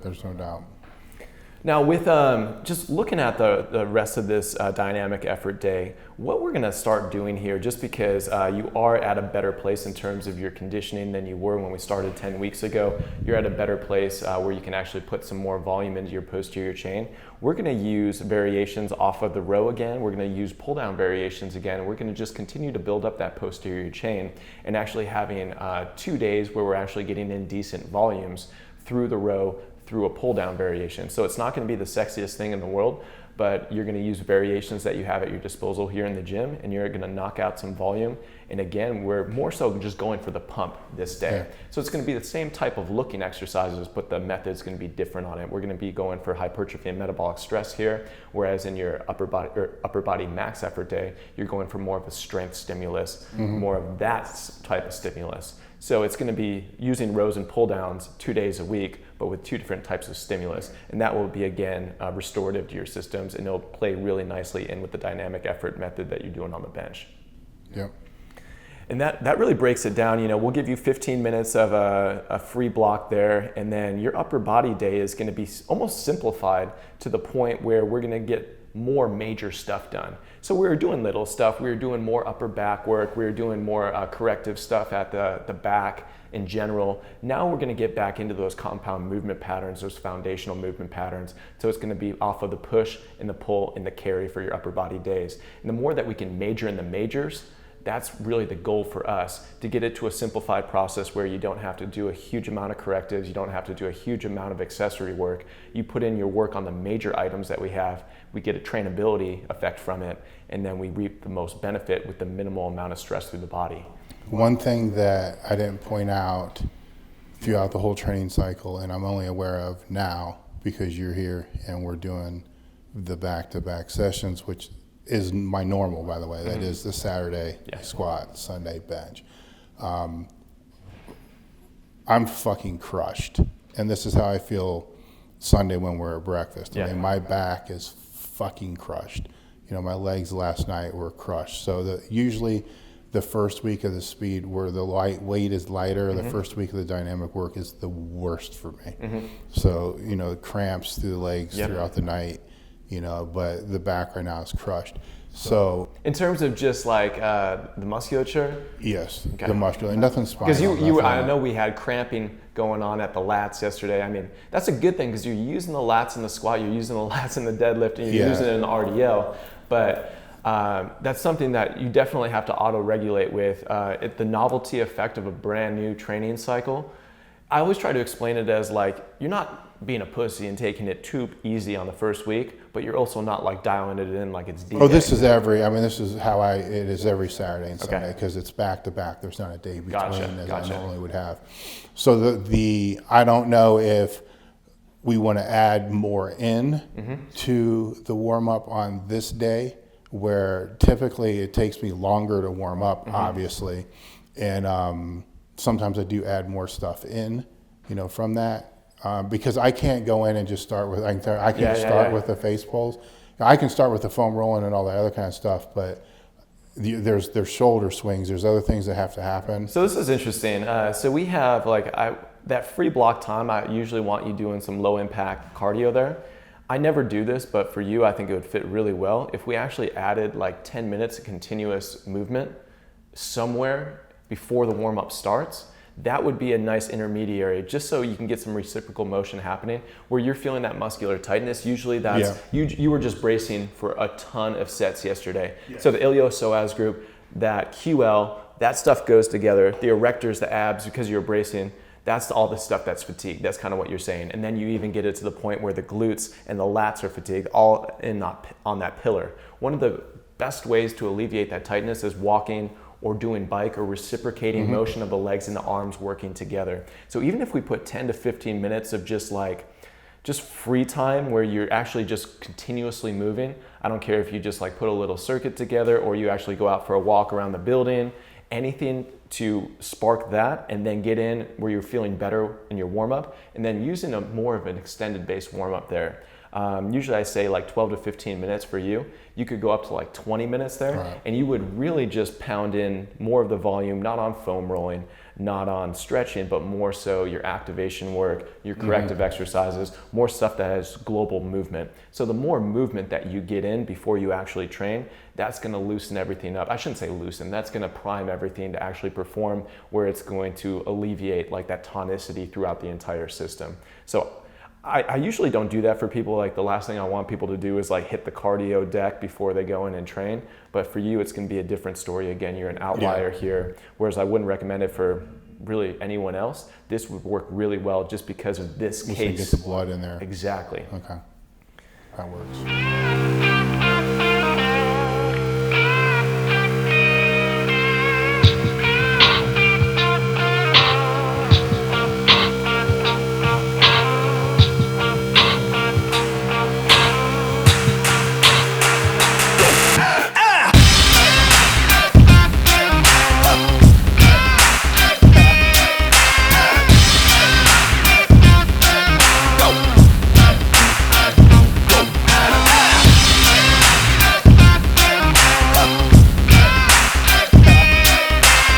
there's no doubt. Now with just looking at the rest of this dynamic effort day, what we're gonna start doing here, just because you are at a better place in terms of your conditioning than you were when we started 10 weeks ago, you're at a better place where you can actually put some more volume into your posterior chain. We're gonna use variations off of the row again, we're gonna use pull down variations again, we're gonna just continue to build up that posterior chain and actually having 2 days where we're actually getting in decent volumes through the row, through a pull down variation. So it's not going to be the sexiest thing in the world, but you're going to use variations that you have at your disposal here in the gym, and you're going to knock out some volume. And again, we're more so just going for the pump this day. Yeah. So it's going to be the same type of looking exercises, but the method's going to be different on it. We're going to be going for hypertrophy and metabolic stress here, whereas in your upper body max effort day, you're going for more of a strength stimulus, more of that type of stimulus. So it's going to be using rows and pull downs 2 days a week, but with 2 different types of stimulus. And that will be, again, restorative to your systems, and it'll play really nicely in with the dynamic effort method that you're doing on the bench. Yep. And that really breaks it down. You know, we'll give you 15 minutes of a free block there, and then your upper body day is going to be almost simplified to the point where we're going to get more major stuff done. So we were doing little stuff, we were doing more upper back work, we were doing more corrective stuff at the back in general. Now we're going to get back into those compound movement patterns, those foundational movement patterns. So it's going to be off of the push and the pull and the carry for your upper body days. And the more that we can major in the majors, that's really the goal for us, to get it to a simplified process where you don't have to do a huge amount of correctives, you don't have to do a huge amount of accessory work. You put in your work on the major items that we have, we get a trainability effect from it, and then we reap the most benefit with the minimal amount of stress through the body. One thing that I didn't point out throughout the whole training cycle, and I'm only aware of now because you're here and we're doing the back-to-back sessions, which is my normal, by the way. That is the Saturday squat, Sunday bench. I'm fucking crushed. And this is how I feel Sunday when we're at breakfast. I mean, my back is fucking crushed. You know, my legs last night were crushed. So usually the first week of the speed where the weight is lighter, the first week of the dynamic work is the worst for me. So, you know, cramps through the legs throughout the night. You know, but the back right now is crushed. So in terms of just like the musculature? Yes, the muscular, and nothing spinal. Because I know we had cramping going on at the lats yesterday. I mean, that's a good thing because you're using the lats in the squat, you're using the lats in the deadlift, and you're using it in the RDL. But that's something that you definitely have to auto-regulate with. The novelty effect of a brand new training cycle. I always try to explain it as like, you're not being a pussy and taking it too easy on the first week, but you're also not like dialing it in like it's D-Day. Oh, this is how it is every Saturday and Sunday, because it's back to back. There's not a day between as I normally would have. So I don't know if we want to add more in to the warm up on this day, where typically it takes me longer to warm up, obviously. And sometimes I do add more stuff in, you know, from that. Because I can't go in and just start with, I can start with the face pulls. I can start with the foam rolling and all that other kind of stuff, but there's shoulder swings, there's other things that have to happen. So this is interesting. So we have that free block time, I usually want you doing some low impact cardio there. I never do this, but for you, I think it would fit really well. If we actually added like 10 minutes of continuous movement somewhere before the warm up starts, that would be a nice intermediary, just so you can get some reciprocal motion happening where you're feeling that muscular tightness. Usually that's, you were just bracing for a ton of sets yesterday. So the iliopsoas group, that QL, that stuff goes together. The erectors, the abs, because you're bracing, that's all the stuff that's fatigued. That's kind of what you're saying. And then you even get it to the point where the glutes and the lats are fatigued, all on that pillar. One of the best ways to alleviate that tightness is walking or doing bike or reciprocating motion of the legs and the arms working together. So even if we put 10 to 15 minutes of just free time where you're actually just continuously moving, I don't care if you just like put a little circuit together or you actually go out for a walk around the building, anything to spark that, and then get in where you're feeling better in your warm up, and then using more of an extended base warm up there. Usually I say like 12 to 15 minutes for you. You could go up to like 20 minutes there, right. and you would really just pound in more of the volume, not on foam rolling, not on stretching, but more so your activation work, your corrective exercises, more stuff that has global movement. So the more movement that you get in before you actually train, that's going to loosen everything up. I shouldn't say loosen, that's going to prime everything to actually perform, where it's going to alleviate like that tonicity throughout the entire system. So I usually don't do that for people. Like the last thing I want people to do is like hit the cardio deck before they go in and train. But for you, it's going to be a different story. Again, you're an outlier here, whereas I wouldn't recommend it for really anyone else. This would work really well just because of this case. Get the blood in there. Exactly. Okay, that works.